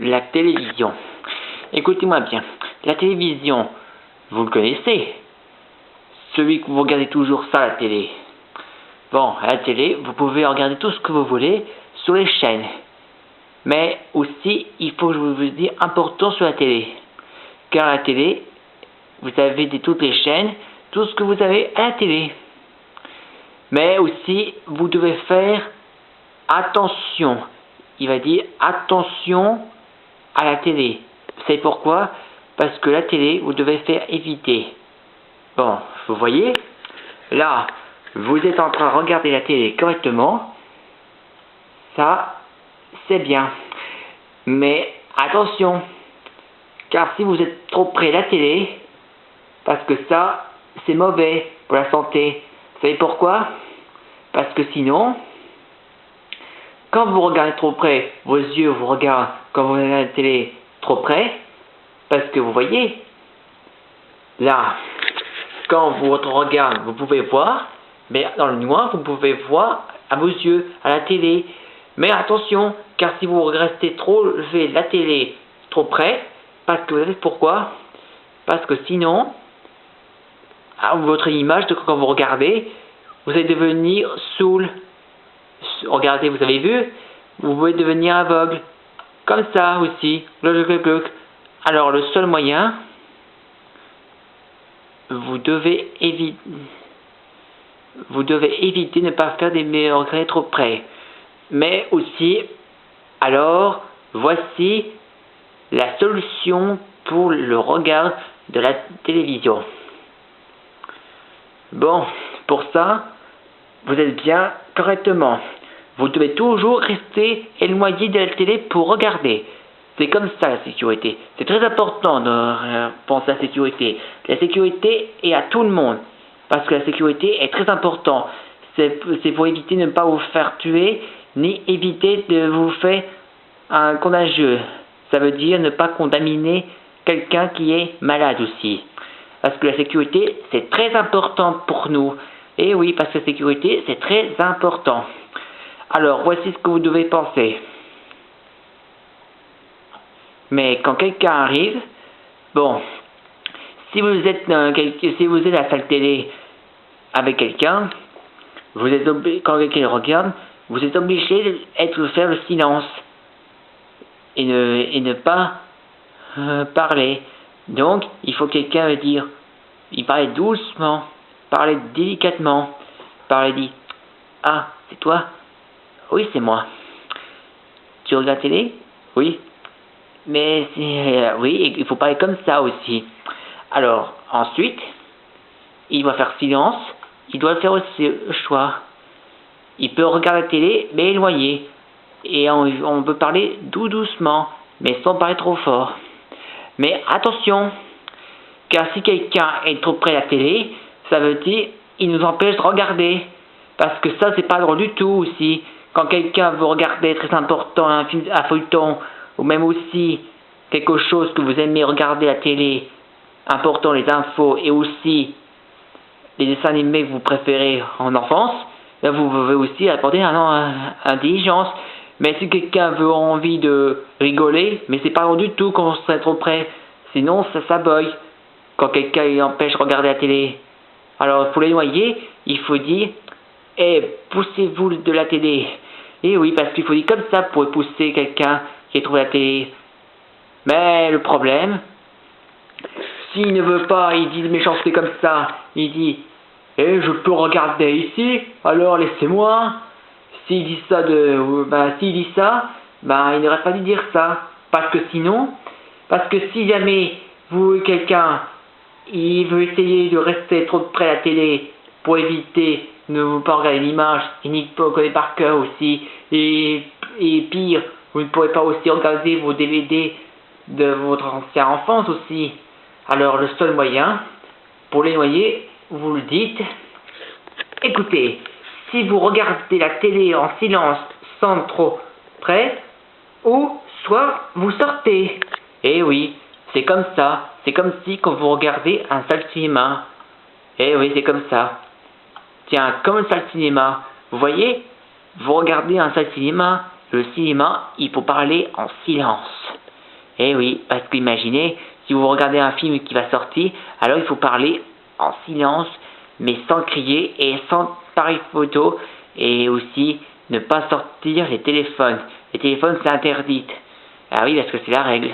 La télévision. Écoutez-moi bien. La télévision, vous le connaissez. Celui que vous regardez toujours ça à la télé. Bon, à la télé, vous pouvez regarder tout ce que vous voulez sur les chaînes. Mais aussi, il faut que je vous dise important sur la télé. Car à la télé, vous avez toutes les chaînes, tout ce que vous avez à la télé. Mais aussi, vous devez faire attention. Il va dire attention à la télé. C'est pourquoi? Parce que la télé, vous devez faire éviter. Bon, vous voyez, là, vous êtes en train de regarder la télé correctement. Ça, c'est bien. Mais attention, car si vous êtes trop près de la télé, parce que ça, c'est mauvais pour la santé. Vous savez pourquoi? Parce que sinon, quand vous regardez trop près, vos yeux vous regardent quand vous regardez la télé trop près, parce que vous voyez, là, quand vous regardez, vous pouvez voir, mais dans le noir, vous pouvez voir à vos yeux, à la télé. Mais attention, car si vous restez trop levé de la télé trop près, parce que vous savez pourquoi? Parce que sinon, votre image, quand vous regardez, vous allez devenir sourd. Regardez, vous avez vu? Vous pouvez devenir aveugle. Comme ça aussi. Alors, le seul moyen, vous devez éviter de ne pas faire des regrets trop près. Mais aussi, alors, voici la solution pour le regard de la télévision. Bon, pour ça, vous êtes bien correctement. Vous devez toujours rester éloigné de la télé pour regarder. C'est comme ça la sécurité. C'est très important de penser à la sécurité. La sécurité est à tout le monde. Parce que la sécurité est très importante. C'est pour éviter de ne pas vous faire tuer, ni éviter de vous faire un contagieux. Ça veut dire ne pas contaminer quelqu'un qui est malade aussi. Parce que la sécurité, c'est très important pour nous. Et oui, parce que la sécurité, c'est très important. Alors, voici ce que vous devez penser. Mais quand quelqu'un arrive, bon, si vous êtes à la salle télé avec quelqu'un, quand quelqu'un regarde, vous êtes obligé de faire le silence et ne pas parler. Donc, il faut quelqu'un dire, il parlait doucement, parlait délicatement, dit, ah, c'est toi? Oui, c'est moi. Tu regardes la télé? Oui. Mais oui, il faut parler comme ça aussi. Alors, ensuite, il doit faire silence, il doit faire aussi le choix. Il peut regarder la télé, mais éloigné. Et on peut parler doucement, mais sans parler trop fort. Mais attention, car si quelqu'un est trop près de la télé, ça veut dire qu'il nous empêche de regarder. Parce que ça, c'est pas drôle du tout aussi. Quand quelqu'un veut regarder très important un film à feuilleton, ou même aussi quelque chose que vous aimez regarder à la télé, important les infos et aussi les dessins animés que vous préférez en enfance, là vous pouvez aussi apporter intelligence. Mais si quelqu'un veut envie de rigoler, mais c'est pas drôle du tout quand on serait trop près, sinon ça boye quand quelqu'un empêche de regarder la télé. Alors pour les noyer, il faut dire poussez-vous de la télé. Et oui, parce qu'il faut dire comme ça pour pousser quelqu'un qui est trop à la télé. Mais le problème, s'il ne veut pas, il dit de méchanceté comme ça, il dit je peux regarder ici, alors laissez-moi. S'il dit ça, il n'aurait pas dû dire ça. Parce que si jamais quelqu'un il veut essayer de rester trop près de la télé pour éviter de ne pas regarder l'image, et ni pas connaître par cœur aussi, et pire, vous ne pourrez pas aussi regarder vos DVD de votre ancienne enfance aussi. Alors le seul moyen, pour les noyer, vous le dites, écoutez, si vous regardez la télé en silence sans trop près, ou soit vous sortez. Eh oui, c'est comme ça. C'est comme si quand vous regardez un salle cinéma. Eh oui, c'est comme ça. Tiens, comme une salle cinéma. Vous voyez, vous regardez un salle cinéma. Le cinéma, il faut parler en silence. Eh oui, parce qu'imaginez, si vous regardez un film qui va sortir, alors il faut parler en silence, mais sans crier et sans appareil photo, et aussi ne pas sortir les téléphones. Les téléphones, c'est interdit. Ah oui, parce que c'est la règle.